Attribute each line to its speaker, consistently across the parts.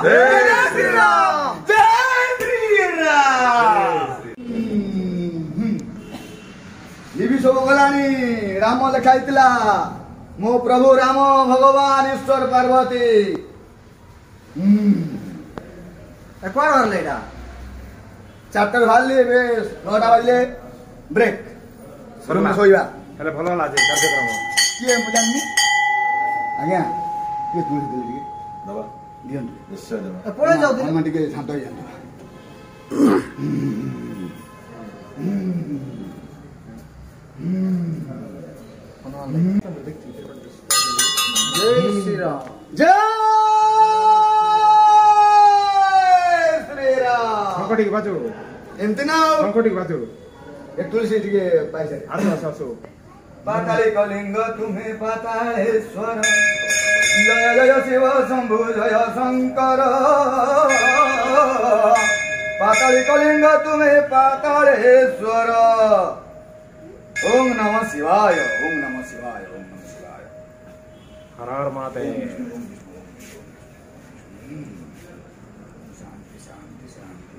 Speaker 1: जय श्री राम जय श्री राम ये सब गलानी राम लिखाइला मो प्रभु राम भगवान ईश्वर पार्वती कौन बाहर एटा चैप्टर बाहर बेस 9टा बजले ब्रेक शोवा
Speaker 2: हेले भल लाजे कार्यक्रम
Speaker 1: किए मु जाननी आज्ञा ये तुलसी दिल टिके दबा दियंतु निश्चय दबा पळे जाऊ दे मन टिके शांत हो जांतु जय श्री राम जय श्री राम
Speaker 2: संकटी बाजू
Speaker 1: एमती ना
Speaker 2: संकटी बाजू
Speaker 1: ये तुलसी टिके पाइसे
Speaker 2: आसो आसो
Speaker 1: पाताली कलिंग तुम्हें पातालेश्वर जय जय शिव शंभु जय शंकर पाताली कलिंग तुम्हें पातालेश्वर ओम नमः शिवाय ओम नमः शिवाय ओम नमः शिवाय
Speaker 2: हर हर महादेव
Speaker 1: शांति शांति शांति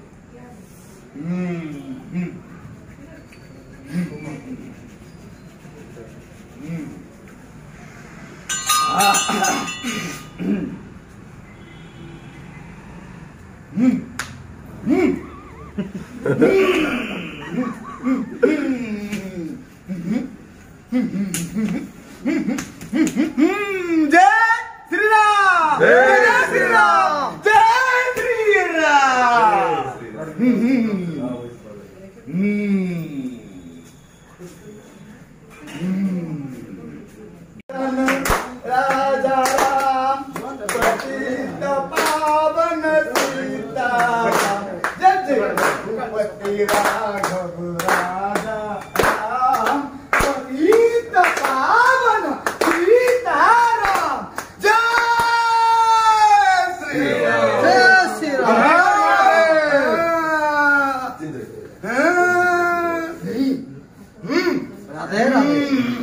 Speaker 1: जय श्री राम जय श्री राम जय श्री राम राजा राम पतित पावन सीता जय पति राघव राजा राम पतित पावन सीता राम जय श्री राम जय श्री राम राधे राधे